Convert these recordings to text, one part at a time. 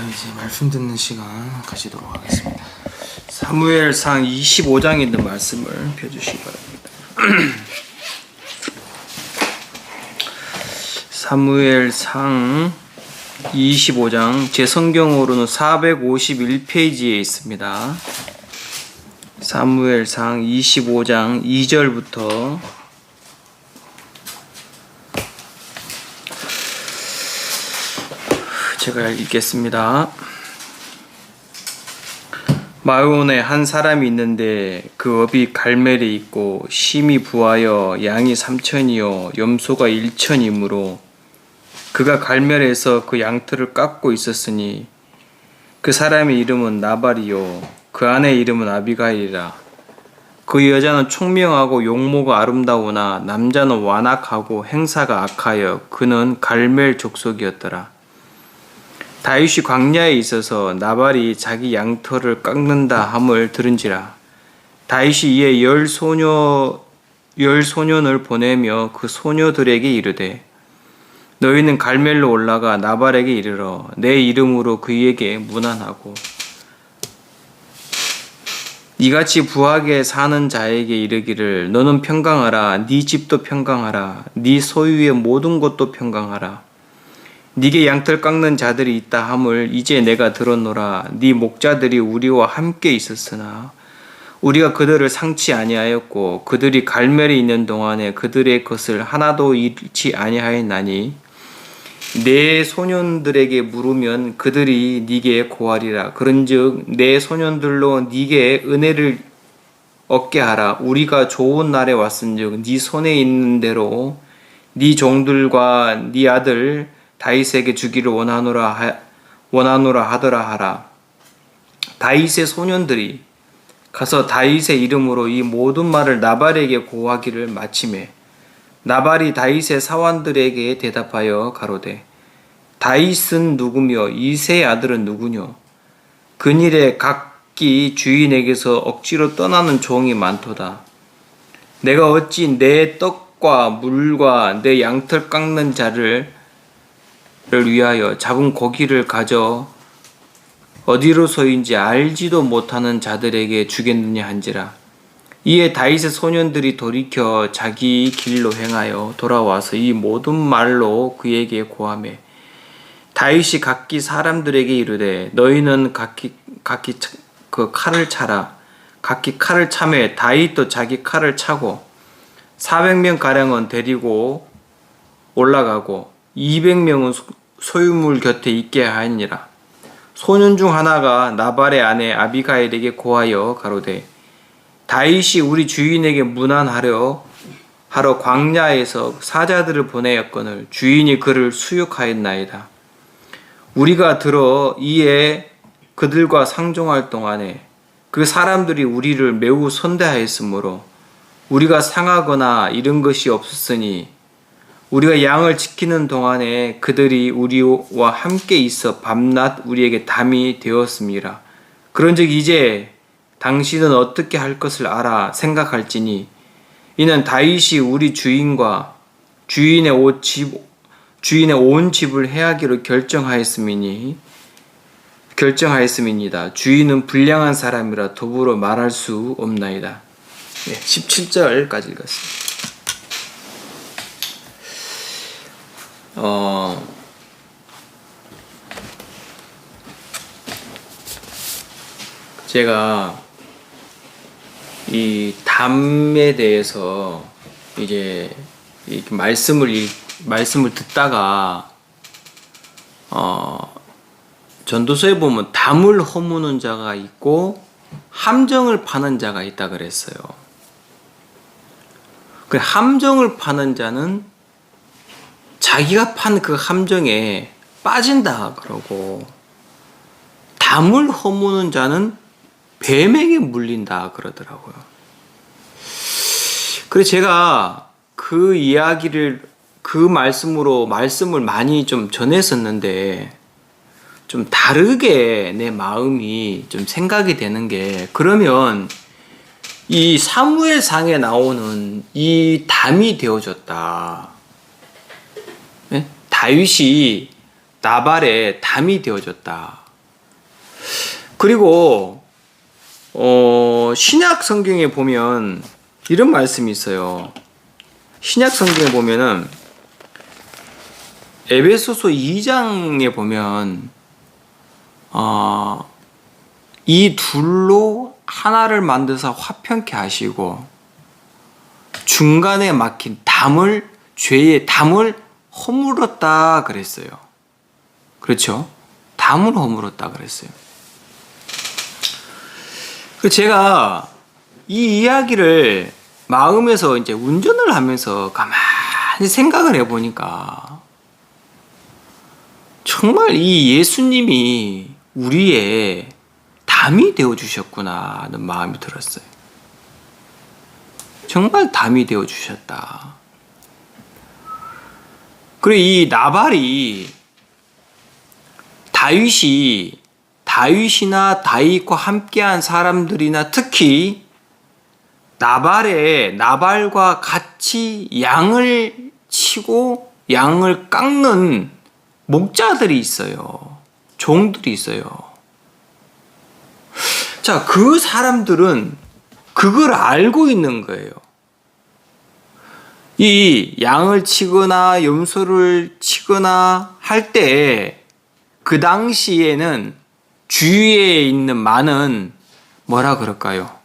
이제 말씀 듣는 시간 가지도록 하겠습니다. 사무엘상 25장에 있는 말씀을 펴주시기 바랍니다. 사무엘상 25장 제 성경으로는 451페이지에 있습니다. 사무엘상 25장 2절부터 제가 읽겠습니다. 마온에 한 사람이 있는데 그 업이 갈멜에 있고 심이 부하여 양이 3천이요 염소가 1천이므로 그가 갈멜에서 그 양털을 깎고 있었으니 그 사람의 이름은 나발이요 그 아내의 이름은 아비가일이라. 그 여자는 총명하고 용모가 아름다우나 남자는 완악하고 행사가 악하여 그는 갈멜 족속이었더라. 다윗이 광야에 있어서 나발이 자기 양털을 깎는다 함을 들은지라. 다윗이 이에 열 소년을 보내며 그 소녀들에게 이르되 너희는 갈멜로 올라가 나발에게 이르러 내 이름으로 그에게 문안하고 이같이 부하게 사는 자에게 이르기를 너는 평강하라. 네 집도 평강하라. 네 소유의 모든 것도 평강하라. 네게 양털 깎는 자들이 있다 함을 이제 내가 들었노라. 네 목자들이 우리와 함께 있었으나 우리가 그들을 상치 아니하였고 그들이 갈멜에 있는 동안에 그들의 것을 하나도 잃지 아니하였나니 내 소년들에게 물으면 그들이 네게 고하리라. 그런즉 내 소년들로 네게 은혜를 얻게 하라. 우리가 좋은 날에 왔은즉 네 손에 있는 대로 네 종들과 네 아들 다윗에게 주기를 원하노라 하더라 하라. 다윗의 소년들이 가서 다윗의 이름으로 이 모든 말을 나발에게 고하기를 마치매 나발이 다윗의 사환들에게 대답하여 가로되 다윗은 누구며 이새의 아들은 누구뇨? 근일에 각기 주인에게서 억지로 떠나는 종이 많도다. 내가 어찌 내 떡과 물과 내 양털 깎는 자를 위하여 잡은 고기를 가져 어디로서인지 알지도 못하는 자들에게 주겠느냐 한지라. 이에 다윗의 소년들이 돌이켜 자기 길로 행하여 돌아와서 이 모든 말로 그에게 고하매 다윗이 각기 사람들에게 이르되 너희는 각기 그 칼을 차라. 각기 칼을 차매 다윗도 자기 칼을 차고 400명 가량은 데리고 올라가고 200명은 소유물 곁에 있게 하니라. 소년 중 하나가 나발의 아내 아비가일에게 고하여 가로되 다윗이 우리 주인에게 문안하러 광야에서 사자들을 보내었거늘 주인이 그를 수욕하였나이다. 우리가 들어 이에 그들과 상종할 동안에 그 사람들이 우리를 매우 선대하였으므로 우리가 상하거나 잃은 것이 없었으니 우리가 양을 지키는 동안에 그들이 우리와 함께 있어 밤낮 우리에게 담이 되었습니다. 그런즉 이제 당신은 어떻게 할 것을 알아 생각할지니 이는 다윗이 우리 주인과 주인의 온 집을 해하기로 결정하였음이니다. 주인은 불량한 사람이라 더불어 말할 수 없나이다. 17절까지 읽었습니다. 제가 이 담에 대해서 이제 말씀을 듣다가 전도서에 보면 담을 허무는 자가 있고 함정을 파는 자가 있다 그랬어요. 그 함정을 파는 자는 자기가 판 그 함정에 빠진다 그러고 담을 허무는 자는 뱀에게 물린다 그러더라고요. 그래서 제가 그 이야기를 그 말씀을 많이 좀 전했었는데 좀 다르게 내 마음이 좀 생각이 되는 게 그러면 이 사무엘상에 나오는 이 담이 되어졌다. 네? 다윗이 나발의 담이 되어졌다. 그리고 신약 성경에 보면 이런 말씀이 있어요. 신약 성경에 보면은 에베소서 2장에 보면 이 둘로 하나를 만드사 화평케 하시고 중간에 막힌 죄의 담을 허물었다 그랬어요. 그렇죠? 담을 허물었다 그랬어요. 제가 이 이야기를 마음에서 이제 운전을 하면서 가만히 생각을 해보니까 정말 이 예수님이 우리의 담이 되어주셨구나 하는 마음이 들었어요. 정말 담이 되어주셨다. 그리고 이 나발이 다윗이나 다윗과 함께한 사람들이나 특히 나발과 같이 양을 치고 양을 깎는 목자들이 있어요. 종들이 있어요. 자, 그 사람들은 그걸 알고 있는 거예요. 이 양을 치거나 염소를 치거나 할 때 그 당시에는 주위에 있는 많은 뭐라 그럴까요?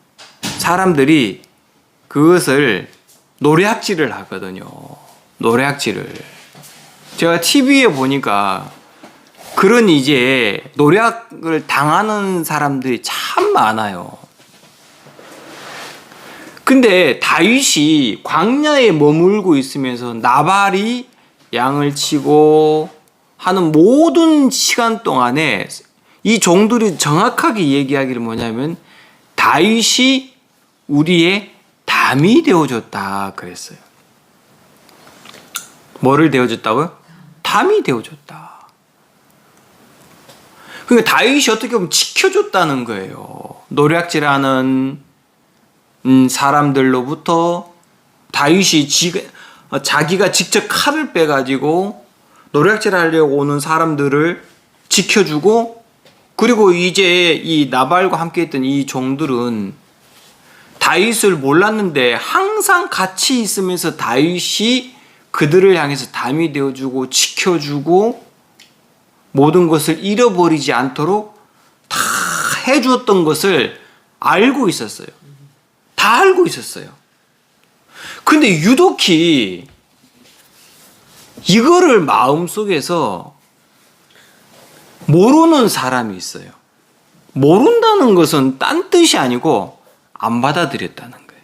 사람들이 그것을 노략질을 하거든요. 노략질을. 제가 TV에 보니까 그런 이제 노략을 당하는 사람들이 참 많아요. 근데 다윗이 광야에 머물고 있으면서 나발이 양을 치고 하는 모든 시간 동안에 이 종들이 정확하게 얘기하기를 뭐냐면 다윗이 우리의 담이 되어줬다 그랬어요. 뭐를 되어줬다고요? 담이 되어줬다. 그러니까 다윗이 어떻게 보면 지켜줬다는 거예요. 노략질하는 사람들로부터 다윗이 자기가 직접 칼을 빼가지고 노략질하려고 오는 사람들을 지켜주고, 그리고 이제 이 나발과 함께 했던 이 종들은 다윗을 몰랐는데 항상 같이 있으면서 다윗이 그들을 향해서 담이 되어주고 지켜주고 모든 것을 잃어버리지 않도록 다 해주었던 것을 알고 있었어요. 다 알고 있었어요. 근데 유독히 이거를 마음속에서 모르는 사람이 있어요. 모른다는 것은 딴 뜻이 아니고 안 받아들였다는 거예요.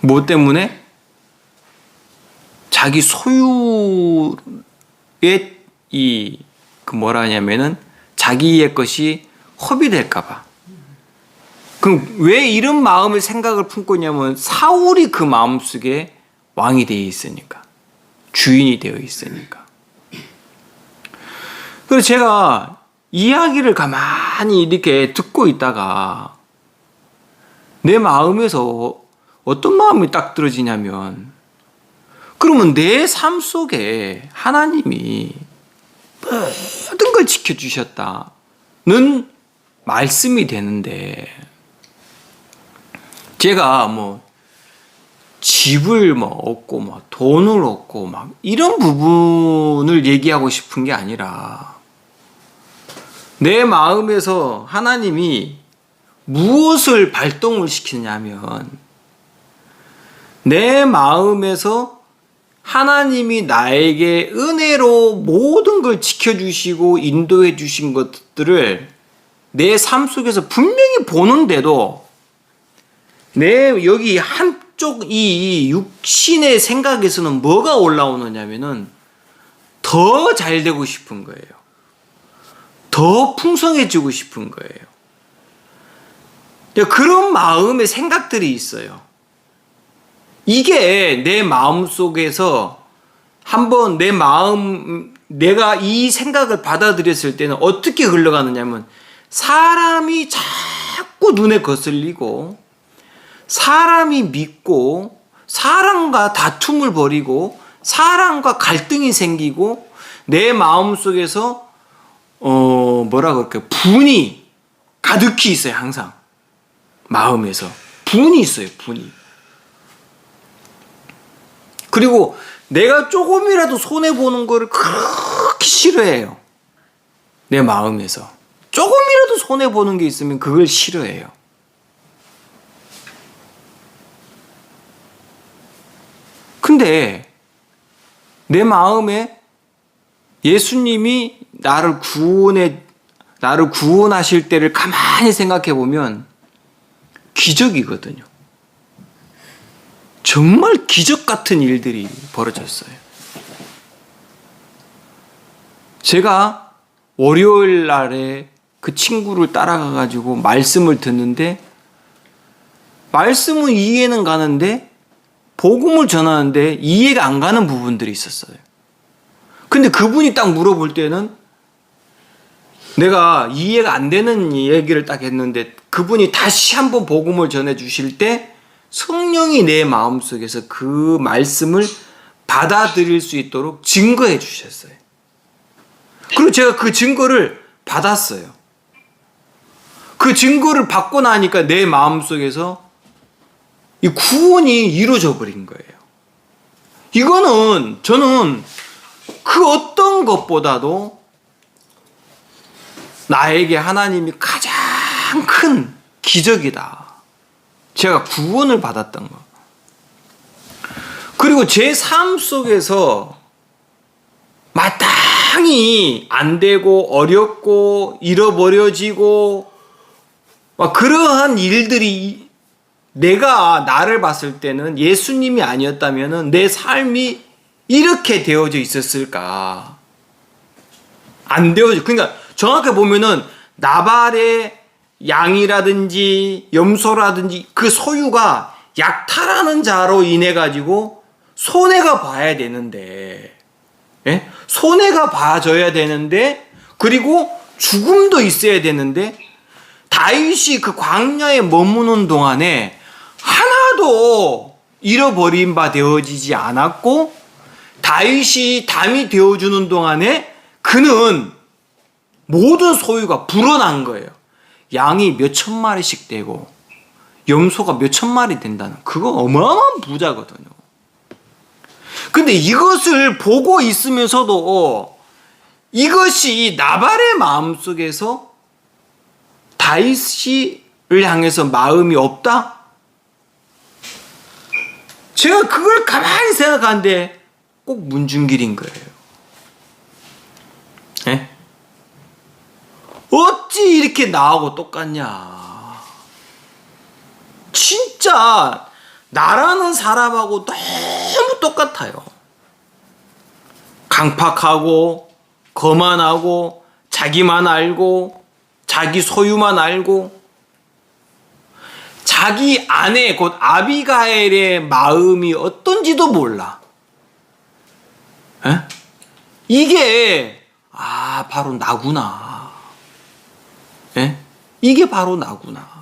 뭐 때문에? 자기 소유의 뭐라 하냐면은 자기의 것이 허비될까봐. 그럼 왜 이런 마음의 생각을 품고 있냐면 사울이 그 마음속에 왕이 되어 있으니까. 주인이 되어 있으니까. 그래서 제가 이야기를 가만히 이렇게 듣고 있다가 내 마음에서 어떤 마음이 딱 들어지냐면, 그러면 내 삶 속에 하나님이 모든 걸 지켜주셨다는 말씀이 되는데, 제가 집을 얻고 돈을 얻고 이런 부분을 얘기하고 싶은 게 아니라 내 마음에서 하나님이 무엇을 발동을 시키냐면 내 마음에서 하나님이 나에게 은혜로 모든 걸 지켜주시고 인도해 주신 것들을 내 삶 속에서 분명히 보는데도 내 여기 한쪽 이 육신의 생각에서는 뭐가 올라오느냐면은 더 잘 되고 싶은 거예요. 더 풍성해지고 싶은 거예요. 그런 마음의 생각들이 있어요. 이게 내 마음 속에서 한번 내가 이 생각을 받아들였을 때는 어떻게 흘러가느냐면 사람이 자꾸 눈에 거슬리고 사람이 믿고 사람과 다툼을 벌이고 사람과 갈등이 생기고 내 마음속에서 분이 가득히 있어요. 항상 마음에서 분이 있어요. 분이. 그리고 내가 조금이라도 손해보는 거를 그렇게 싫어해요. 내 마음에서 조금이라도 손해보는 게 있으면 그걸 싫어해요. 근데 내 마음에 예수님이 나를 구원하실 때를 가만히 생각해 보면 기적이거든요. 정말 기적 같은 일들이 벌어졌어요. 제가 월요일 날에 그 친구를 따라가 가지고 말씀을 듣는데 말씀은 이해는 가는데 복음을 전하는데 이해가 안 가는 부분들이 있었어요. 근데 그분이 딱 물어볼 때는 내가 이해가 안 되는 얘기를 딱 했는데 그분이 다시 한번 복음을 전해 주실 때 성령이 내 마음속에서 그 말씀을 받아들일 수 있도록 증거해 주셨어요. 그리고 제가 그 증거를 받았어요. 그 증거를 받고 나니까 내 마음속에서 이 구원이 이루어져 버린 거예요. 이거는 저는 그 어떤 것보다도 나에게 하나님이 가장 큰 기적이다. 제가 구원을 받았던 거. 그리고 제 삶 속에서 마땅히 안 되고 어렵고 잃어버려지고 막 그러한 일들이 내가 나를 봤을 때는 예수님이 아니었다면 내 삶이 이렇게 되어져 있었을까? 안 되어져. 그러니까 정확히 보면은 나발의 양이라든지 염소라든지 그 소유가 약탈하는 자로 인해 가지고 손해가 봐야 되는데, 예? 손해가 봐줘야 되는데, 그리고 죽음도 있어야 되는데, 다윗이 그 광야에 머무는 동안에 하나도 잃어버린 바 되어지지 않았고, 다윗이 담이 되어주는 동안에 그는 모든 소유가 불어난 거예요. 양이 몇천 마리씩 되고 염소가 몇천 마리 된다는 그거 어마어마한 부자거든요. 근데 이것을 보고 있으면서도 이것이 나발의 마음속에서 다윗을 향해서 마음이 없다? 제가 그걸 가만히 생각하는데 꼭 문중길인 거예요. 네? 어찌 이렇게 나하고 똑같냐. 진짜 나라는 사람하고 너무 똑같아요. 강팍하고 거만하고 자기만 알고 자기 소유만 알고 자기 아내 곧 아비가일의 마음이 어떤지도 몰라. 에? 이게 바로 나구나. 에? 이게 바로 나구나.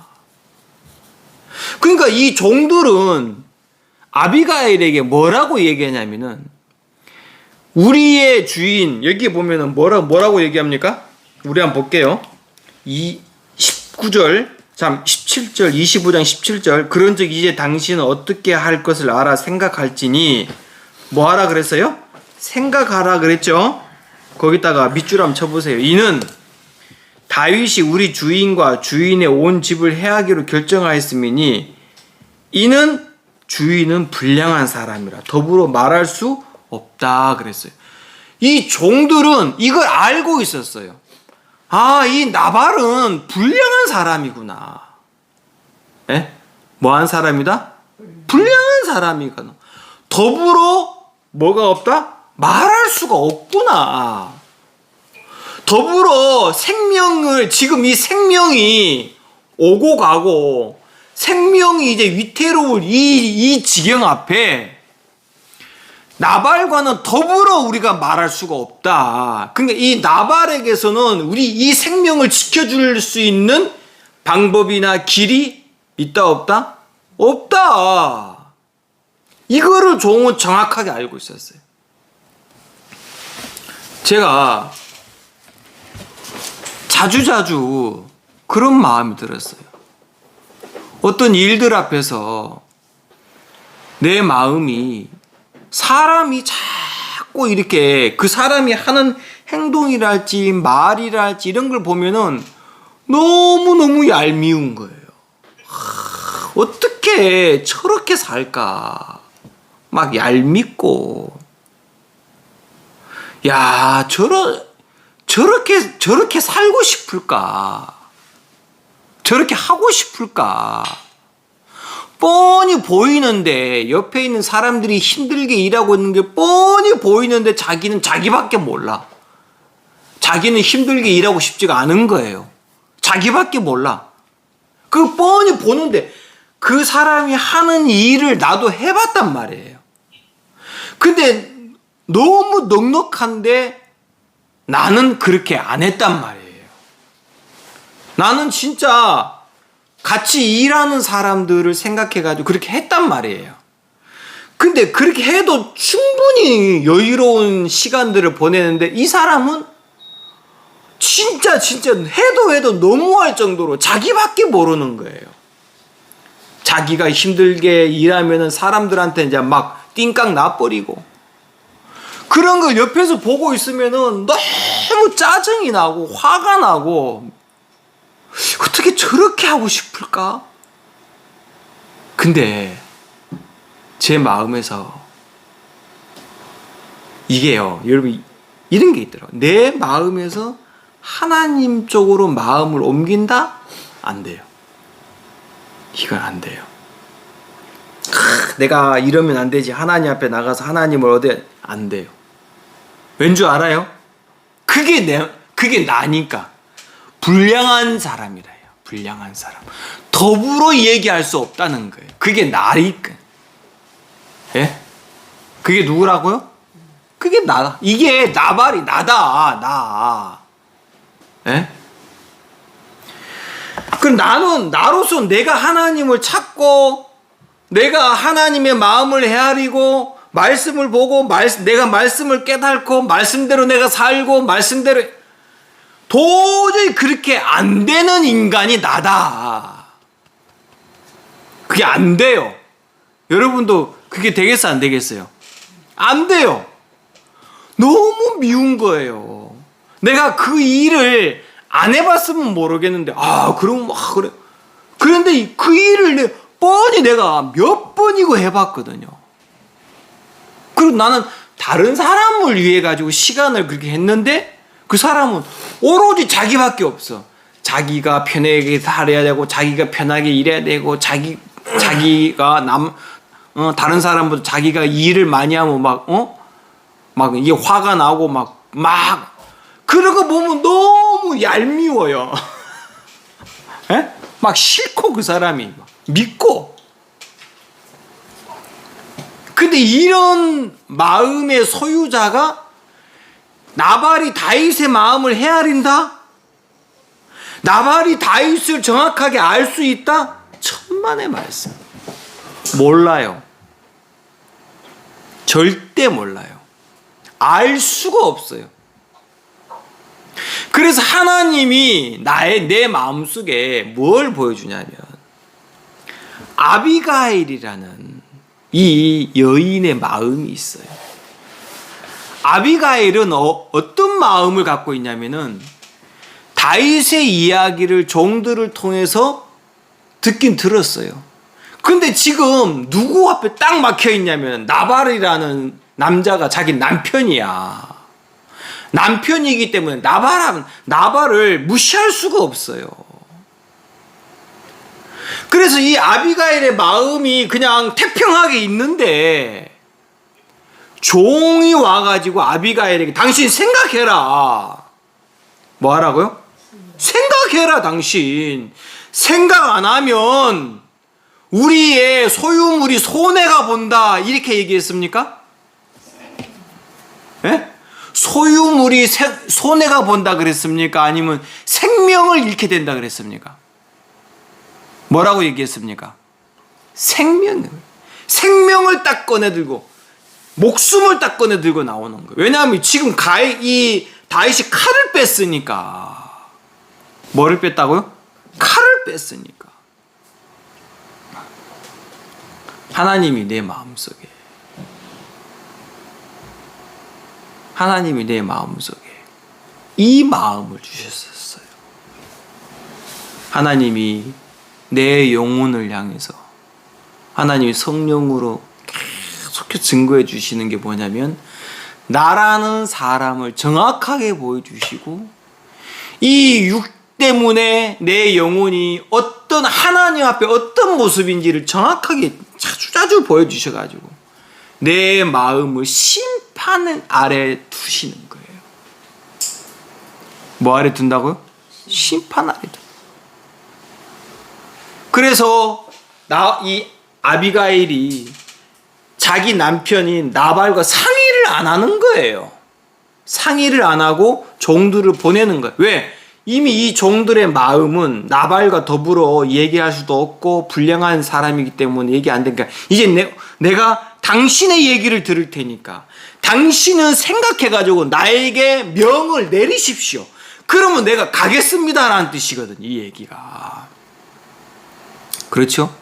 그러니까 이 종들은 아비가일에게 뭐라고 얘기하냐면은 우리의 주인, 여기 보면은 뭐라고 얘기합니까? 우리 한번 볼게요. 19절, 17절, 25장 17절. 그런즉 이제 당신은 어떻게 할 것을 알아 생각할지니 뭐 하라 그랬어요? 생각하라 그랬죠? 거기다가 밑줄 한번 쳐보세요. 이는 다윗이 우리 주인과 주인의 온 집을 해하기로 결정하였음이니 이는 주인은 불량한 사람이라 더불어 말할 수 없다 그랬어요. 이 종들은 이걸 알고 있었어요. 이 나발은 불량한 사람이구나. 에? 뭐한 사람이다? 불량한 사람이구나. 더불어 뭐가 없다? 말할 수가 없구나. 더불어 생명을, 지금 이 생명이 오고 가고 생명이 이제 위태로울 이 지경 앞에 나발과는 더불어 우리가 말할 수가 없다. 그러니까 이 나발에게서는 우리 이 생명을 지켜줄 수 있는 방법이나 길이 있다 없다? 없다. 이거를 종은 정확하게 알고 있었어요. 자주 그런 마음이 들었어요. 어떤 일들 앞에서 내 마음이 사람이 자꾸 이렇게 그 사람이 하는 행동이랄지 말이랄지 이런 걸 보면은 너무너무 얄미운 거예요. 어떻게 저렇게 살까? 막 얄밉고, 야, 저렇게 살고 싶을까? 저렇게 하고 싶을까? 뻔히 보이는데, 옆에 있는 사람들이 힘들게 일하고 있는 게 뻔히 보이는데 자기는 자기밖에 몰라. 자기는 힘들게 일하고 싶지가 않은 거예요. 자기밖에 몰라. 그 뻔히 보는데 그 사람이 하는 일을 나도 해봤단 말이에요. 근데 너무 넉넉한데 나는 그렇게 안 했단 말이에요. 나는 진짜 같이 일하는 사람들을 생각해가지고 그렇게 했단 말이에요. 근데 그렇게 해도 충분히 여유로운 시간들을 보내는데 이 사람은 진짜 해도 너무할 정도로 자기밖에 모르는 거예요. 자기가 힘들게 일하면은 사람들한테 이제 막 띵깡 나버리고 그런 걸 옆에서 보고 있으면은 너무 짜증이 나고 화가 나고 어떻게 저렇게 하고 싶을까? 근데 제 마음에서 이게요, 여러분 이런 게 있더라고요. 내 마음에서 하나님 쪽으로 마음을 옮긴다? 안 돼요. 이건 안 돼요. 내가 이러면 안 되지. 하나님 앞에 나가서 하나님을 얻어야 안 돼요. 왠 줄 알아요? 그게 나니까. 불량한 사람이래요. 불량한 사람. 더불어 얘기할 수 없다는 거예요. 그게 나니까. 예? 그게 누구라고요? 그게 나다. 이게 나발이 나다. 나. 예? 그럼 나는 나로서 내가 하나님을 찾고 내가 하나님의 마음을 헤아리고 말씀을 보고 내가 말씀을 깨닫고 말씀대로 내가 살고 말씀대로 도저히 그렇게 안 되는 인간이 나다. 그게 안 돼요. 여러분도 그게 되겠어 안 되겠어요? 안 돼요. 너무 미운 거예요. 내가 그 일을 안 해봤으면 모르겠는데, 그럼, 그래. 그런데 그 일을 뻔히 내가 몇 번이고 해봤거든요. 그리고 나는 다른 사람을 위해 가지고 시간을 그렇게 했는데, 그 사람은 오로지 자기밖에 없어. 자기가 편하게 살아야 되고, 자기가 편하게 일해야 되고, 자기가 다른 사람보다 자기가 일을 많이 하면 막 이게 화가 나고 그런 거 보면 너무 얄미워요. 에? 막 싫고 그 사람이 믿고. 근데 이런 마음의 소유자가 나발이 다윗의 마음을 헤아린다? 나발이 다윗을 정확하게 알 수 있다? 천만의 말씀. 몰라요. 절대 몰라요. 알 수가 없어요. 그래서 하나님이 내 마음속에 뭘 보여주냐면 아비가일이라는 이 여인의 마음이 있어요. 아비가일은 어떤 마음을 갖고 있냐면은 다윗의 이야기를 종들을 통해서 듣긴 들었어요. 근데 지금 누구 앞에 딱 막혀 있냐면 나발이라는 남자가 자기 남편이야. 남편이기 때문에 나발을 무시할 수가 없어요. 그래서 이 아비가일의 마음이 그냥 태평하게 있는데 종이 와가지고 아비가일에게 당신 생각해라. 뭐 하라고요? 생각해라 당신. 생각 안 하면 우리의 소유물이 손해가 본다 이렇게 얘기했습니까? 예? 소유물이 손해가 본다 그랬습니까? 아니면 생명을 잃게 된다 그랬습니까? 뭐라고 얘기했습니까? 생명을 딱 꺼내들고 목숨을 딱 꺼내들고 나오는 거예요. 왜냐하면 지금 이 다윗이 칼을 뺐으니까. 뭐를 뺐다고요? 뺐으니까. 하나님이 내 마음속에 이 마음을 주셨었어요. 하나님이 내 영혼을 향해서 하나님이 성령으로 계속 증거해 주시는 게 뭐냐면, 나라는 사람을 정확하게 보여주시고, 이 육 때문에 내 영혼이 어떤 하나님 앞에 어떤 모습인지를 정확하게 자주 보여주셔가지고 내 마음을 심판 아래 두시는 거예요. 뭐 아래 둔다고요? 심판 아래 둔다. 그래서 이 아비가일이 자기 남편인 나발과 상의를 안 하는 거예요. 상의를 안 하고 종들을 보내는 거예요. 왜? 이미 이 종들의 마음은 나발과 더불어 얘기할 수도 없고 불량한 사람이기 때문에 얘기 안 되니까, 이제 내가 당신의 얘기를 들을 테니까 당신은 생각해가지고 나에게 명을 내리십시오. 그러면 내가 가겠습니다라는 뜻이거든요, 이 얘기가. 그렇죠?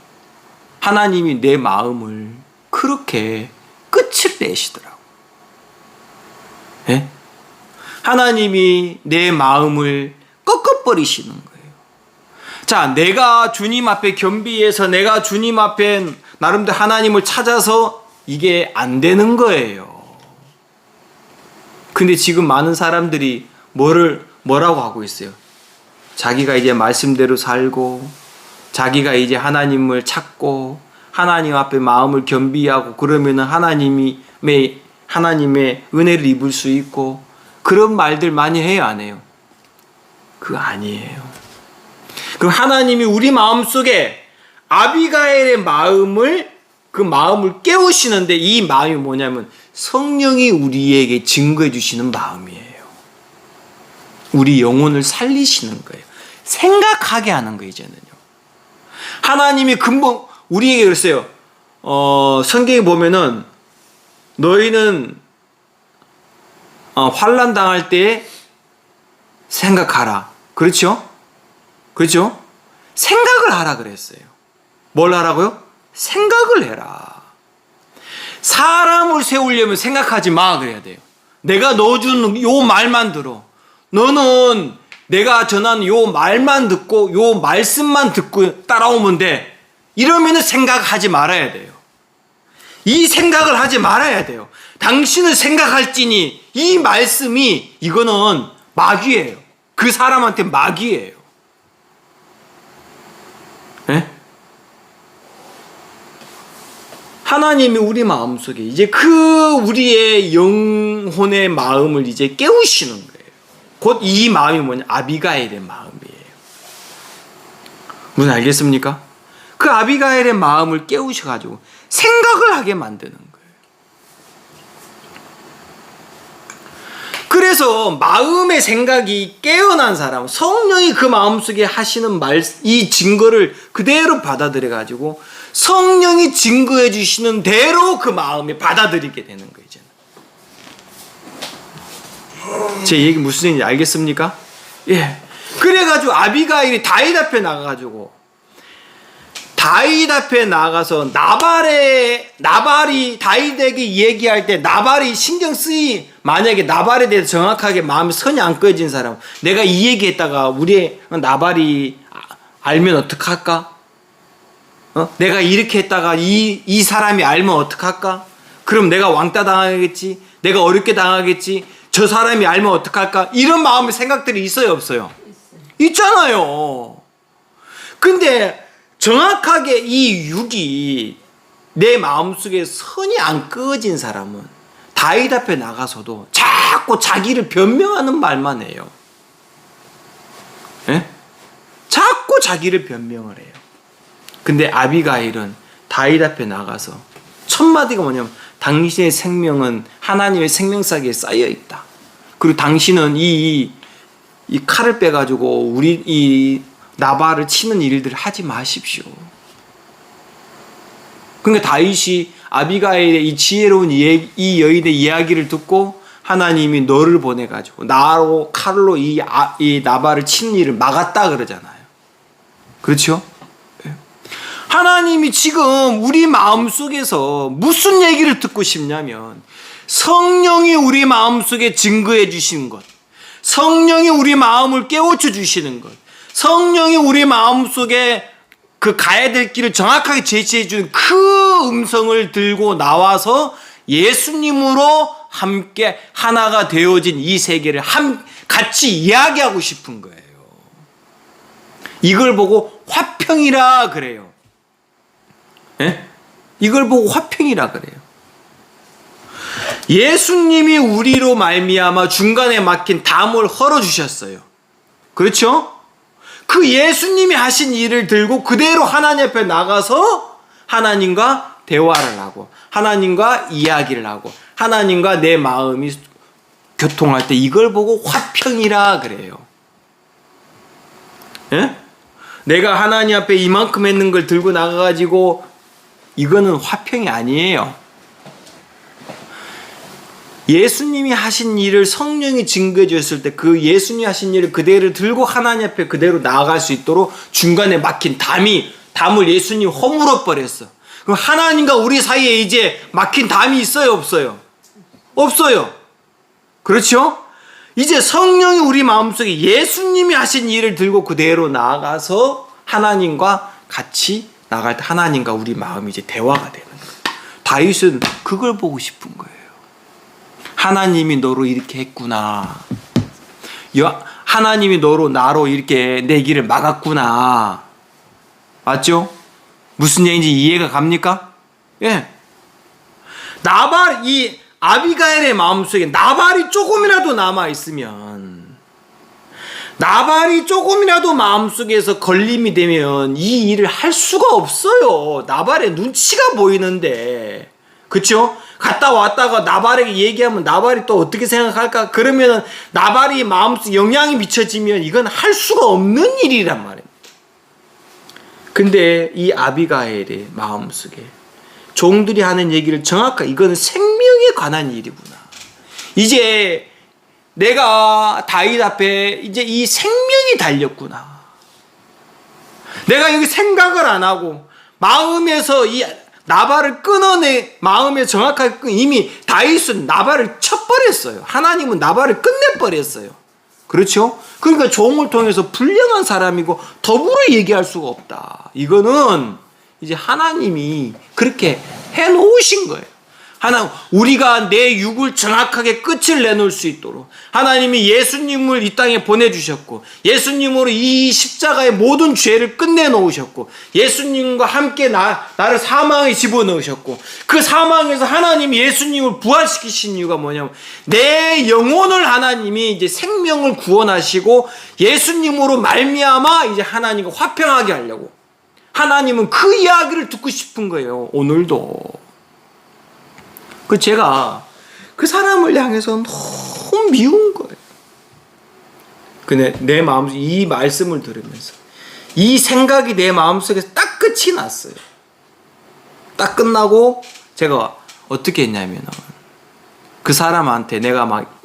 하나님이 내 마음을 그렇게 끝을 내시더라고. 예? 하나님이 내 마음을 꺾어버리시는 거예요. 자, 내가 주님 앞에 겸비해서 내가 주님 앞에 나름대로 하나님을 찾아서 이게 안 되는 거예요. 근데 지금 많은 사람들이 뭐라고 하고 있어요? 자기가 이제 말씀대로 살고, 자기가 이제 하나님을 찾고, 하나님 앞에 마음을 겸비하고, 그러면 하나님의 은혜를 입을 수 있고, 그런 말들 많이 해요, 안 해요? 그거 아니에요. 그럼 하나님이 우리 마음속에 아비가일의 그 마음을 깨우시는데, 이 마음이 뭐냐면 성령이 우리에게 증거해 주시는 마음이에요. 우리 영혼을 살리시는 거예요. 생각하게 하는 거예요, 이제는요. 하나님이 근본 우리에게 그랬어요. 성경에 보면은 너희는 환난 당할 때 생각하라. 그렇죠? 그렇죠? 생각을 하라 그랬어요. 뭘 하라고요? 생각을 해라. 사람을 세우려면 생각하지 마 그래야 돼요. 내가 넣어주는 요 말만 들어. 너는 내가 전하는 요 말만 듣고 요 말씀만 듣고 따라오면 돼. 이러면은 생각하지 말아야 돼요. 이 생각을 하지 말아야 돼요. 당신은 생각할지니 이 말씀이 이거는 마귀예요. 그 사람한테 마귀예요. 네? 하나님이 우리 마음속에 이제 그 우리의 영혼의 마음을 이제 깨우시는 거예요. 곧 이 마음이 뭐냐? 아비가일의 마음이에요. 무슨 알겠습니까? 그 아비가일의 마음을 깨우셔가지고 생각을 하게 만드는 거예요. 그래서 마음의 생각이 깨어난 사람, 성령이 그 마음속에 하시는 이 증거를 그대로 받아들여가지고 성령이 증거해 주시는 대로 그 마음에 받아들이게 되는 거예요. 이제는. 제 얘기 무슨 얘기인지 알겠습니까? 예. 그래가지고 아비가일이 다윗 앞에 나가서 나발이 다윗에게 얘기할 때 나발이 신경 쓰이, 만약에 나발에 대해서 정확하게 마음이 선이 안 꺼진 사람, 내가 이 얘기했다가 우리 나발이 알면 어떡할까? 내가 이렇게 했다가 이 사람이 알면 어떡할까? 그럼 내가 왕따 당하겠지? 내가 어렵게 당하겠지? 저 사람이 알면 어떡할까? 이런 마음의 생각들이 있어요, 없어요? 있잖아요. 근데 정확하게 이 육이 내 마음속에 선이 안 꺼진 사람은 다윗 앞에 나가서도 자꾸 자기를 변명하는 말만 해요. 예? 자꾸 자기를 변명을 해요. 근데 아비가일은 다윗 앞에 나가서 첫 마디가 뭐냐면 당신의 생명은 하나님의 생명사기에 쌓여 있다. 그리고 당신은 이 칼을 빼가지고 우리 이 나발을 치는 일들을 하지 마십시오. 그러니까 다윗이 아비가일의 이 지혜로운 이 여인의 이야기를 듣고 하나님이 너를 보내가지고 나로 칼로 이 나발을 치는 일을 막았다 그러잖아요. 그렇죠? 하나님이 지금 우리 마음속에서 무슨 얘기를 듣고 싶냐면 성령이 우리 마음속에 증거해 주시는 것, 성령이 우리 마음을 깨우쳐 주시는 것, 성령이 우리 마음속에 그 가야 될 길을 정확하게 제시해 주는 그 음성을 들고 나와서 예수님으로 함께 하나가 되어진 이 세계를 같이 이야기하고 싶은 거예요. 이걸 보고 화평이라 그래요. 예? 이걸 보고 화평이라 그래요. 예수님이 우리로 말미암아 중간에 막힌 담을 헐어주셨어요. 그렇죠? 그 예수님이 하신 일을 들고 그대로 하나님 앞에 나가서 하나님과 대화를 하고 하나님과 이야기를 하고 하나님과 내 마음이 교통할 때 이걸 보고 화평이라 그래요. 예? 내가 하나님 앞에 이만큼 했는 걸 들고 나가가지고 이거는 화평이 아니에요. 예수님이 하신 일을 성령이 증거해 줬을 때 그 예수님이 하신 일을 그대로 들고 하나님 앞에 그대로 나아갈 수 있도록 중간에 막힌 담을 예수님이 허물어 버렸어. 그럼 하나님과 우리 사이에 이제 막힌 담이 있어요, 없어요? 없어요. 그렇죠? 이제 성령이 우리 마음속에 예수님이 하신 일을 들고 그대로 나아가서 하나님과 같이 나갈 때 하나님과 우리 마음이 이제 대화가 되는 거예요. 다윗은 그걸 보고 싶은 거예요. 하나님이 너로 이렇게 했구나. 하나님이 나로 이렇게 내 길을 막았구나. 맞죠? 무슨 얘기인지 이해가 갑니까? 예. 이 아비가일의 마음속에 나발이 조금이라도 남아있으면, 나발이 조금이라도 마음속에서 걸림이 되면 이 일을 할 수가 없어요. 나발의 눈치가 보이는데. 그쵸? 갔다 왔다가 나발에게 얘기하면 나발이 또 어떻게 생각할까? 그러면 나발이 마음속에 영향이 미쳐지면 이건 할 수가 없는 일이란 말입니다. 근데 이 아비가일의 마음속에 종들이 하는 얘기를 정확하게 이거는 생명에 관한 일이구나. 이제 내가 다윗 앞에 이제 이 생명이 달렸구나. 내가 여기 생각을 안 하고 마음에서 이 나발을 마음에 정확하게 이미 다윗은 나발을 쳐버렸어요. 하나님은 나발을 끝내버렸어요. 그렇죠? 그러니까 종을 통해서 불량한 사람이고 더불어 얘기할 수가 없다. 이거는 이제 하나님이 그렇게 해놓으신 거예요. 우리가 내 육을 정확하게 끝을 내놓을 수 있도록 하나님이 예수님을 이 땅에 보내주셨고 예수님으로 이 십자가의 모든 죄를 끝내놓으셨고 예수님과 함께 나를 사망에 집어넣으셨고 그 사망에서 하나님이 예수님을 부활시키신 이유가 뭐냐면 내 영혼을 하나님이 이제 생명을 구원하시고 예수님으로 말미암아 이제 하나님과 화평하게 하려고 하나님은 그 이야기를 듣고 싶은 거예요. 오늘도. 제가 그 사람을 향해서 너무 미운 거예요. 근데 내 마음속에 이 말씀을 들으면서 이 생각이 내 마음속에서 딱 끝이 났어요. 딱 끝나고 제가 어떻게 했냐면 그 사람한테 내가 막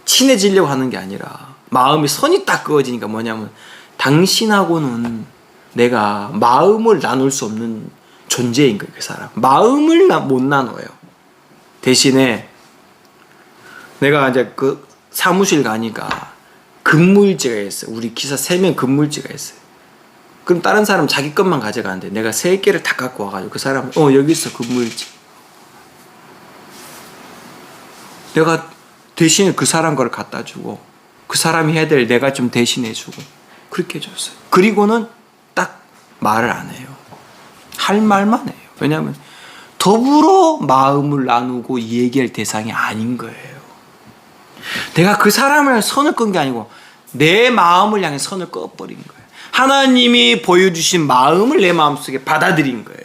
친해지려고 하는 게 아니라 마음이 선이 딱 그어지니까 뭐냐면 당신하고는 내가 마음을 나눌 수 없는 존재인 거예요. 그 사람 마음을 못 나눠요. 대신에 내가 이제 그 사무실 가니까 근무일지가 있어요. 우리 기사 3명 근무일지가 있어요. 그럼 다른 사람 자기 것만 가져가는데 내가 3개를 다 갖고 와가지고 그 사람 여기 있어 근무일지. 내가 대신에 그 사람 걸 갖다 주고 그 사람이 해야 될 내가 좀 대신해 주고 그렇게 해줬어요. 그리고는 딱 말을 안 해요. 할 말만 해요. 왜냐하면 더불어 마음을 나누고 얘기할 대상이 아닌 거예요. 내가 그 사람을 선을 끈 게 아니고 내 마음을 향해 선을 꺼버린 거예요. 하나님이 보여주신 마음을 내 마음속에 받아들인 거예요.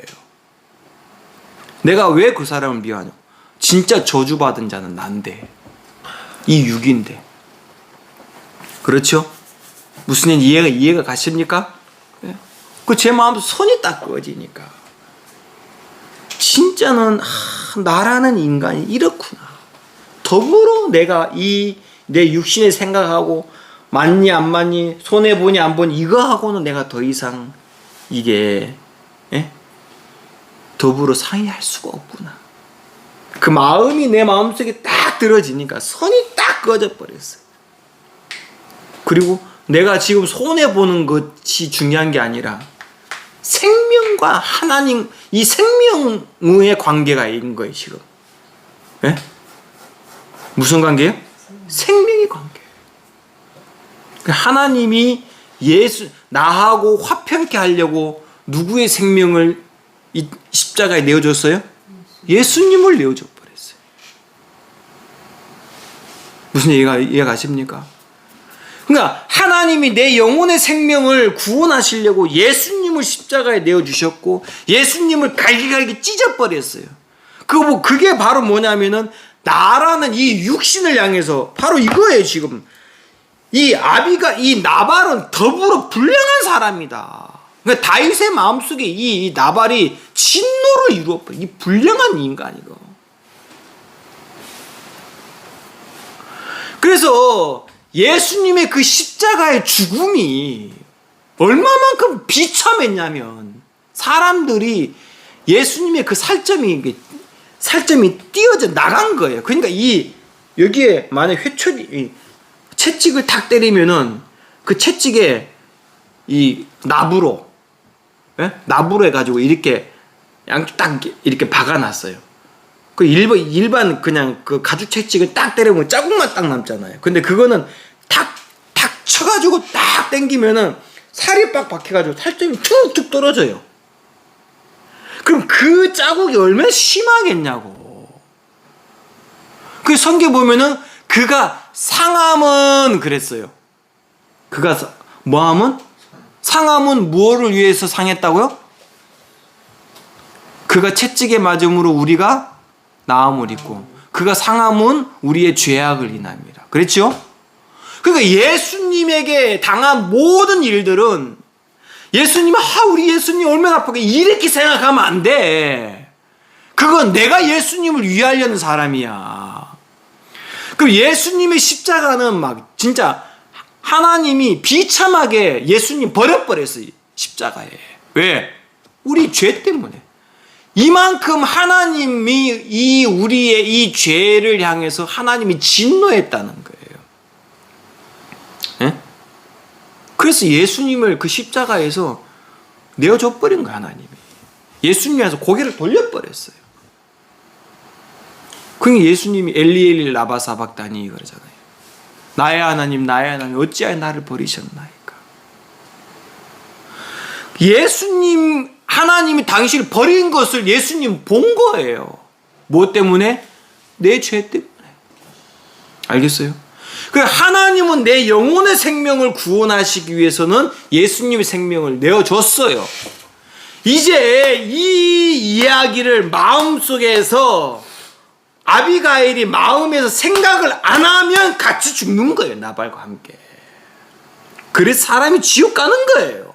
내가 왜 그 사람을 미워하냐? 진짜 저주받은 자는 난데 이 육인데. 그렇죠? 무슨 이해가 가십니까? 그 제 마음도 선이 딱 그어지니까 진짜는 나라는 인간이 이렇구나. 더불어 내가 내 육신의 생각하고 맞니 안 맞니, 손해 보니 안 보니, 이거 하고는 내가 더 이상 이게 더불어 상의할 수가 없구나. 그 마음이 내 마음속에 딱 들어지니까 선이 딱 꺼져 버렸어요. 그리고 내가 지금 손해 보는 것이 중요한 게 아니라 생명과 하나님, 이 생명의 관계가 있는 거예요 지금. 무슨 관계예요? 생명의 관계. 하나님이 나하고 화평케 하려고 누구의 생명을 이 십자가에 내어줬어요? 예수님을 내어줘 버렸어요. 무슨 이해가 가십니까? 그러니까 하나님이 내 영혼의 생명을 구원하시려고 예수님을 십자가에 내어주셨고 예수님을 갈기갈기 찢어버렸어요. 그게 바로 뭐냐면은 나라는 이 육신을 향해서 바로 이거예요 지금. 이 나발은 더불어 불량한 사람이다. 그러니까 다윗의 마음속에 이 나발이 진노를 이루어버려. 이 불량한 인간이고. 그래서 예수님의 그 십자가의 죽음이 얼마만큼 비참했냐면 사람들이 예수님의 그 살점이 띄어져 나간 거예요. 그러니까 여기에 만약 채찍을 탁 때리면은 그 채찍에 이 나부로 해가지고 이렇게 양쪽 딱 이렇게 박아놨어요. 그 일반 그냥 그 가죽 채찍을 딱 때리면 자국만 딱 남잖아요. 근데 그거는 탁 쳐가지고 딱 당기면은 살이 빡 박혀가지고 살점이 툭툭 떨어져요. 그럼 그 자국이 얼마나 심하겠냐고. 그 성경 보면은 그가 상함은 그랬어요. 그가 뭐함은? 상함은 무엇을 위해서 상했다고요? 그가 채찍에 맞음으로 우리가 나음을 입고 그가 상함은 우리의 죄악을 인함이라. 그랬죠? 그러니까 예수님에게 당한 모든 일들은 우리 예수님 얼마나 아프게 이렇게 생각하면 안 돼. 그건 내가 예수님을 위하려는 사람이야. 그럼 예수님의 십자가는 막 진짜 하나님이 비참하게 예수님 버려버렸어요. 십자가에. 왜? 우리 죄 때문에. 이만큼 하나님이 우리의 이 죄를 향해서 하나님이 진노했다는 거예요. 그래서 예수님을 그 십자가에서 내어줘 버린 거예요. 하나님이. 예수님에서 고개를 돌려버렸어요. 그러니까 예수님이 엘리 라바 사박다니 그러잖아요. 나의 하나님 어찌하여 나를 버리셨나이까. 하나님이 당신을 버린 것을 예수님 본 거예요. 뭐 때문에? 내 죄 때문에. 알겠어요? 하나님은 내 영혼의 생명을 구원하시기 위해서는 예수님의 생명을 내어줬어요. 이제 이 이야기를 마음속에서 아비가일이 마음에서 생각을 안 하면 같이 죽는 거예요. 나발과 함께. 그래서 사람이 지옥 가는 거예요.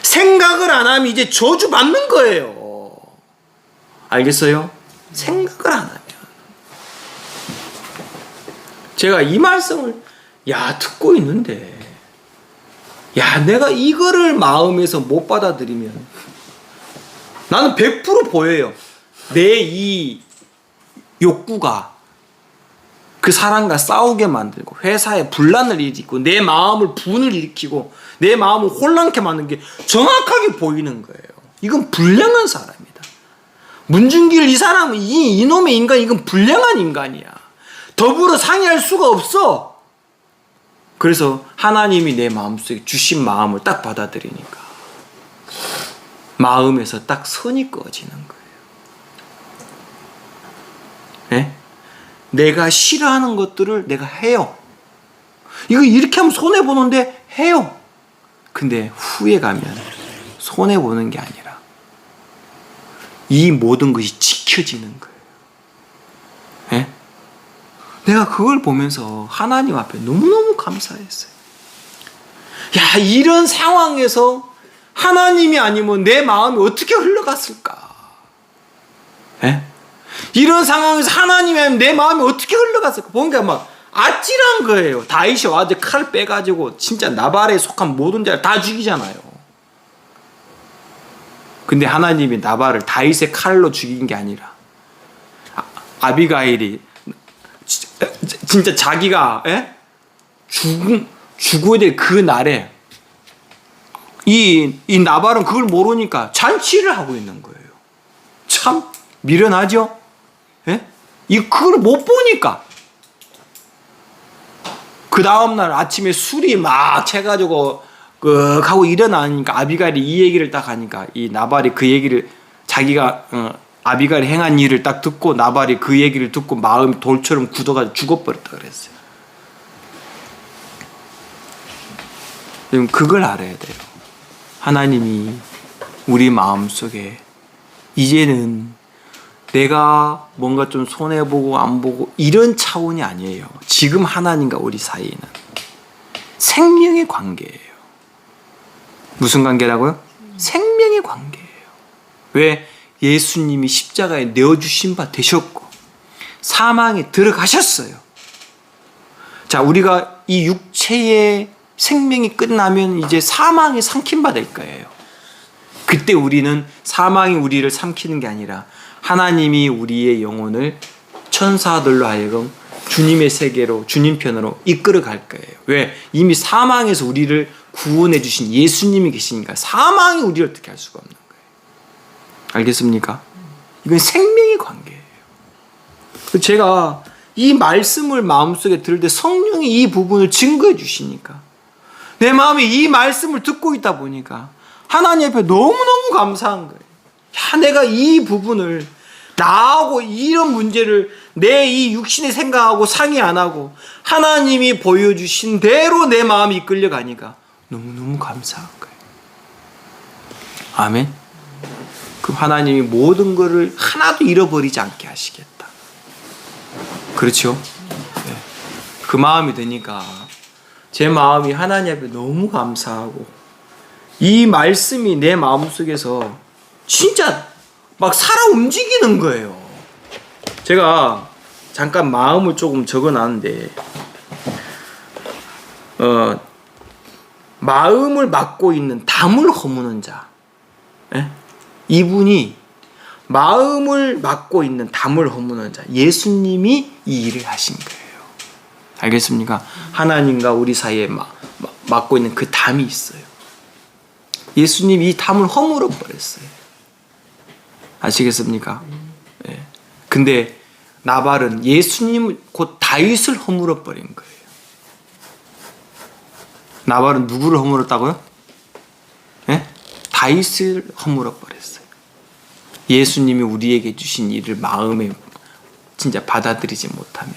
생각을 안 하면 이제 저주받는 거예요. 알겠어요? 생각을 안 하면. 제가 이 말씀을 듣고 있는데 내가 이거를 마음에서 못 받아들이면 나는 100% 보여요. 내 이 욕구가 그 사람과 싸우게 만들고 회사에 분란을 일으키고 내 마음을 분을 일으키고 내 마음을 혼란케 만드는 게 정확하게 보이는 거예요. 이건 불량한 사람이다. 문중길 이 사람은 이놈의 인간, 이건 불량한 인간이야. 더불어 상의할 수가 없어. 그래서 하나님이 내 마음속에 주신 마음을 딱 받아들이니까 마음에서 딱 선이 꺼지는 거예요. 내가 싫어하는 것들을 내가 해요. 이거 이렇게 하면 손해보는데 해요. 근데 후에 가면 손해보는 게 아니라 이 모든 것이 지켜지는 거예요. 내가 그걸 보면서 하나님 앞에 너무너무 감사했어요. 이런 상황에서 하나님이 아니면 내 마음이 어떻게 흘러갔을까? 이런 상황에서 하나님이 아니면 내 마음이 어떻게 흘러갔을까? 보니까 막 아찔한 거예요. 다윗이 와서 칼 빼가지고 진짜 나발에 속한 모든 자를 다 죽이잖아요. 근데 하나님이 나발을 다윗의 칼로 죽인 게 아니라 아비가일이 진짜 자기가 죽어야 될 그 날에 이 나발은 그걸 모르니까 잔치를 하고 있는 거예요. 참 미련하죠? 그걸 못 보니까 그 다음날 아침에 술이 막 채가지고 하고 일어나니까 아비가일이 이 얘기를 딱 하니까 이 나발이 그 얘기를 자기가 아비가일이 행한 일을 딱 듣고 나발이 그 얘기를 듣고 마음이 돌처럼 굳어가지고 죽어버렸다 그랬어요. 그걸 알아야 돼요. 하나님이 우리 마음속에 이제는 내가 뭔가 좀 손해보고 안 보고 이런 차원이 아니에요. 지금 하나님과 우리 사이에는 생명의 관계예요. 무슨 관계라고요? 생명의 관계예요. 왜? 예수님이 십자가에 내어주신 바 되셨고 사망에 들어가셨어요. 자, 우리가 이 육체의 생명이 끝나면 이제 사망에 삼킨 바 될 거예요. 그때 우리는 사망이 우리를 삼키는 게 아니라 하나님이 우리의 영혼을 천사들로 하여금 주님의 세계로 주님 편으로 이끌어 갈 거예요. 왜? 이미 사망에서 우리를 구원해 주신 예수님이 계시니까 사망이 우리를 어떻게 할 수가 없는 거예요. 알겠습니까? 이건 생명의 관계예요. 제가 이 말씀을 마음속에 들을 때 성령이 이 부분을 증거해 주시니까 내 마음에 이 말씀을 듣고 있다 보니까 하나님 앞에 너무너무 감사한 거예요. 내가 이 부분을 나하고 이런 문제를 내 이 육신의 생각하고 상의 안 하고 하나님이 보여주신 대로 내 마음이 이끌려 가니까 너무너무 감사한 거예요. 아멘. 그럼 하나님이 모든 것을 하나도 잃어버리지 않게 하시겠다. 그렇죠? 네. 그 마음이 드니까 제 마음이 하나님 앞에 너무 감사하고 이 말씀이 내 마음속에서 진짜 막 살아 움직이는 거예요. 제가 잠깐 마음을 조금 적어놨는데 마음을 맡고 있는 담을 허무는 자, 이분이 마음을 맡고 있는 담을 허무는 자, 예수님이 이 일을 하신 거예요. 알겠습니까? 하나님과 우리 사이에 맡고 있는 그 담이 있어요. 예수님이 이 담을 허물어 버렸어요. 아시겠습니까? 네. 근데 나발은 예수님 곧 다윗을 허물어 버린 거예요. 나발은 누구를 허물었다고요? 네? 다윗을 허물어 버렸어요. 예수님이 우리에게 주신 일을 마음에 진짜 받아들이지 못하면,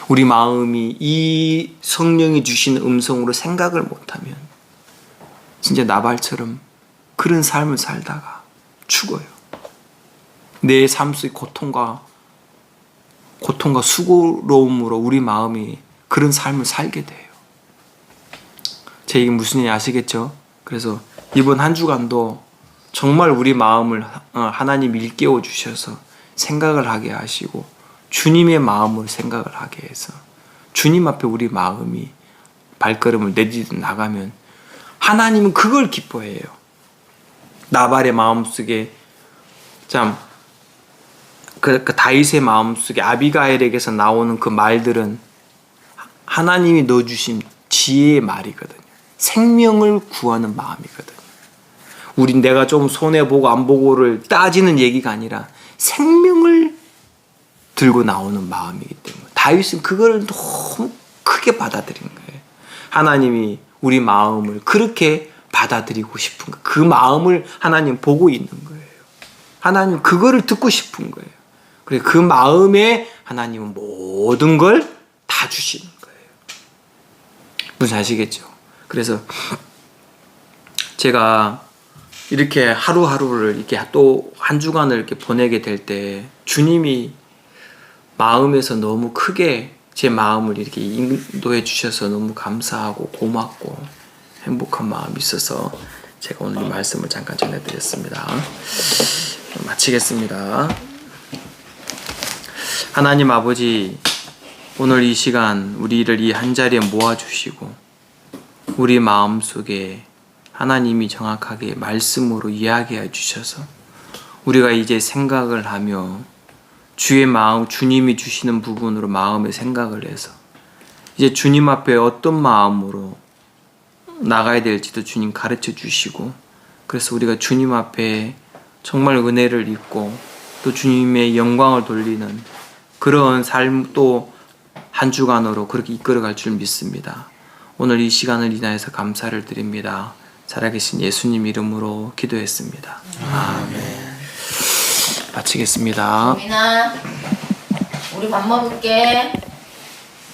우리 마음이 이 성령이 주신 음성으로 생각을 못하면 진짜 나발처럼 그런 삶을 살다가 죽어요. 내 삶 속의 고통과 수고로움으로 우리 마음이 그런 삶을 살게 돼요. 제 얘기 무슨 얘기 아시겠죠? 그래서 이번 한 주간도 정말 우리 마음을 하나님 일깨워 주셔서 생각을 하게 하시고 주님의 마음으로 생각을 하게 해서 주님 앞에 우리 마음이 발걸음을 내디뎌 나가면 하나님은 그걸 기뻐해요. 나발의 마음속에 참 그 다윗의 마음속에 아비가일에게서 나오는 그 말들은 하나님이 넣어주신 지혜의 말이거든요. 생명을 구하는 마음이거든요. 우린 내가 좀 손해보고 안 보고를 따지는 얘기가 아니라 생명을 들고 나오는 마음이기 때문에 다윗은 그걸 너무 크게 받아들인 거예요. 하나님이 우리 마음을 그렇게 받아들이고 싶은 거예요. 그 마음을 하나님 보고 있는 거예요. 하나님 그거를 듣고 싶은 거예요. 그래서 그 마음에 하나님은 모든 걸 다 주시는 거예요. 무슨 아시겠죠? 그래서 제가 이렇게 하루하루를 이렇게 또 한 주간을 이렇게 보내게 될 때 주님이 마음에서 너무 크게 제 마음을 이렇게 인도해 주셔서 너무 감사하고 고맙고 행복한 마음이 있어서 제가 오늘 이 말씀을 잠깐 전해드렸습니다. 마치겠습니다. 하나님 아버지, 오늘 이 시간 우리를 이 한자리에 모아주시고 우리 마음속에 하나님이 정확하게 말씀으로 이야기해 주셔서 우리가 이제 생각을 하며 주의 마음, 주님이 주시는 부분으로 마음의 생각을 해서 이제 주님 앞에 어떤 마음으로 나가야 될지도 주님 가르쳐 주시고, 그래서 우리가 주님 앞에 정말 은혜를 입고 또 주님의 영광을 돌리는 그런 삶 또 한 주간으로 그렇게 이끌어갈 줄 믿습니다. 오늘 이 시간을 인하여서 감사를 드립니다. 살아계신 예수님 이름으로 기도했습니다. 아멘. 마치겠습니다. 민아, 우리 밥 먹을게.